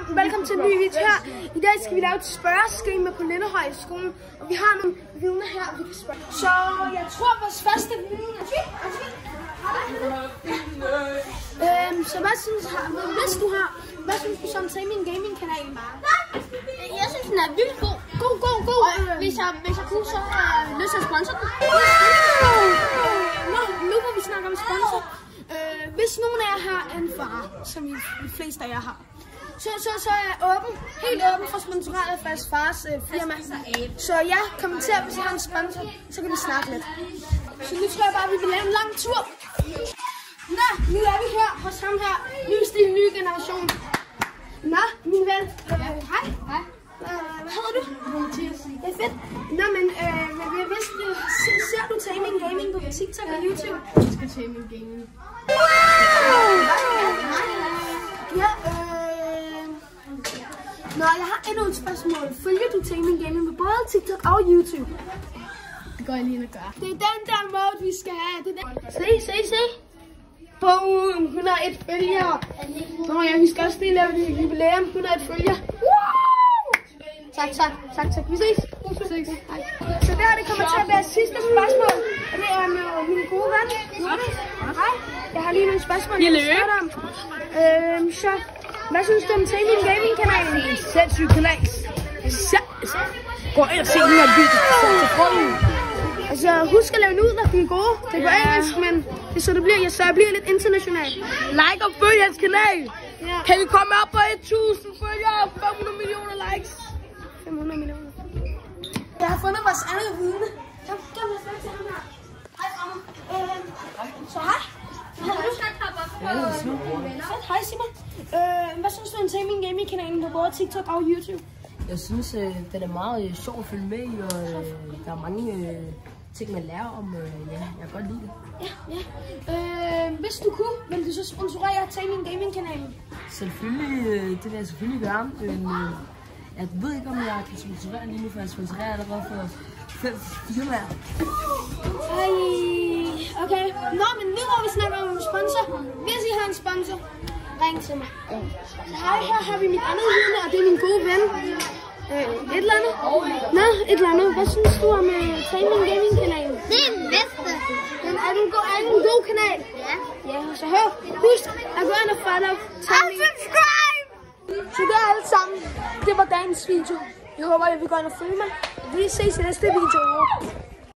velkommen til en ny video her. I dag skal vi lave et spørgeskema på Lindehøjskolen, og vi har nogle vidner her, vi kan spørge. Så jeg tror, vores første vidne er så hvad synes du, hvad synes du som Taming Gaming kanalen var? Jeg synes, den er vildt god. God. Hvis jeg kunne, så har jeg lyst til at sponsor den. Nu hvor vi snakker om sponsor. Hvis nogen af jer har en far, som de fleste af jer har, så er jeg helt åben for sponsoreret af deres fars firma. Så ja, kommenter, hvis I har en sponsor, så kan vi snakke lidt. Så nu tror jeg bare, at vi vil lave en lang tur. Nå, nu er vi her hos ham her. Ny stil, ny generation. Nå, min ven. Hej. Hvad hedder du? Mathias. Det er fedt. Nå, men ser du Taming Gaming på TikTok og YouTube? Jeg skal Taming Gaming. Ja, Nå, jeg har endnu et spørgsmål. Følger du Taming Gaming på både TikTok og YouTube? Det går jeg lige ind og gør. Det er den der måde, vi skal have. Se. Boom! 101 følgere. Nå ja, vi skal også lige lave det jubilæum. 101 følgere. Tak. Vi ses. Hej. Så der det kommer til at være sidste spørgsmål. Og det er med min gode ven, Jonas. Hej. Jeg har lige nogle spørgsmål, jeg vil spørge dig om. Så, hvad synes du om Taming Gaming kanalen? Det er en sindssyg kanal. Gå ind og se den her video. Altså, husk at lave den ud, når den er gode. Det er på engelsk, men det er så det bliver. Jeg bliver lidt international. Like og følg hans kanal. Ja. Kan vi komme op på 1000 følgere og 500 millioner likes? 500 millioner. Jeg har fundet vores andet vidne. Kom til ham her. Hej, Ramon. Så hej. Hej, Simon. Hvad synes du om Taming Gaming kanalen på både TikTok og YouTube? Jeg synes, den er meget sjov at følge med i, og der er mange ting, man lærer om. Jeg kan godt lide det. Ja. Hvis du kunne, ville du så sponsorere Taming Gaming kanalen? Selvfølgelig, det vil jeg selvfølgelig gøre. Jeg ved ikke, om jeg kan sponsorere lige nu, for jeg sponsorerer allerede for 5 firmaer. Hej. Okay. Nå, men nu hvor vi snakker om sponsor. Hvis I har en sponsor, ring til mig. Hej, her har vi mit andet vidne, og det er min gode ven. Et eller andet? Nå, et eller andet. Hvad synes du om Taming Gaming kanalen? Det er den bedste. Er det en god kanal? Ja, så husk at gå ind og follow Taming. Og subscribe! Så det er alt sammen. Det var dagens video. Jeg håber, at vi går ind og følge mig. Vi ses i næste video.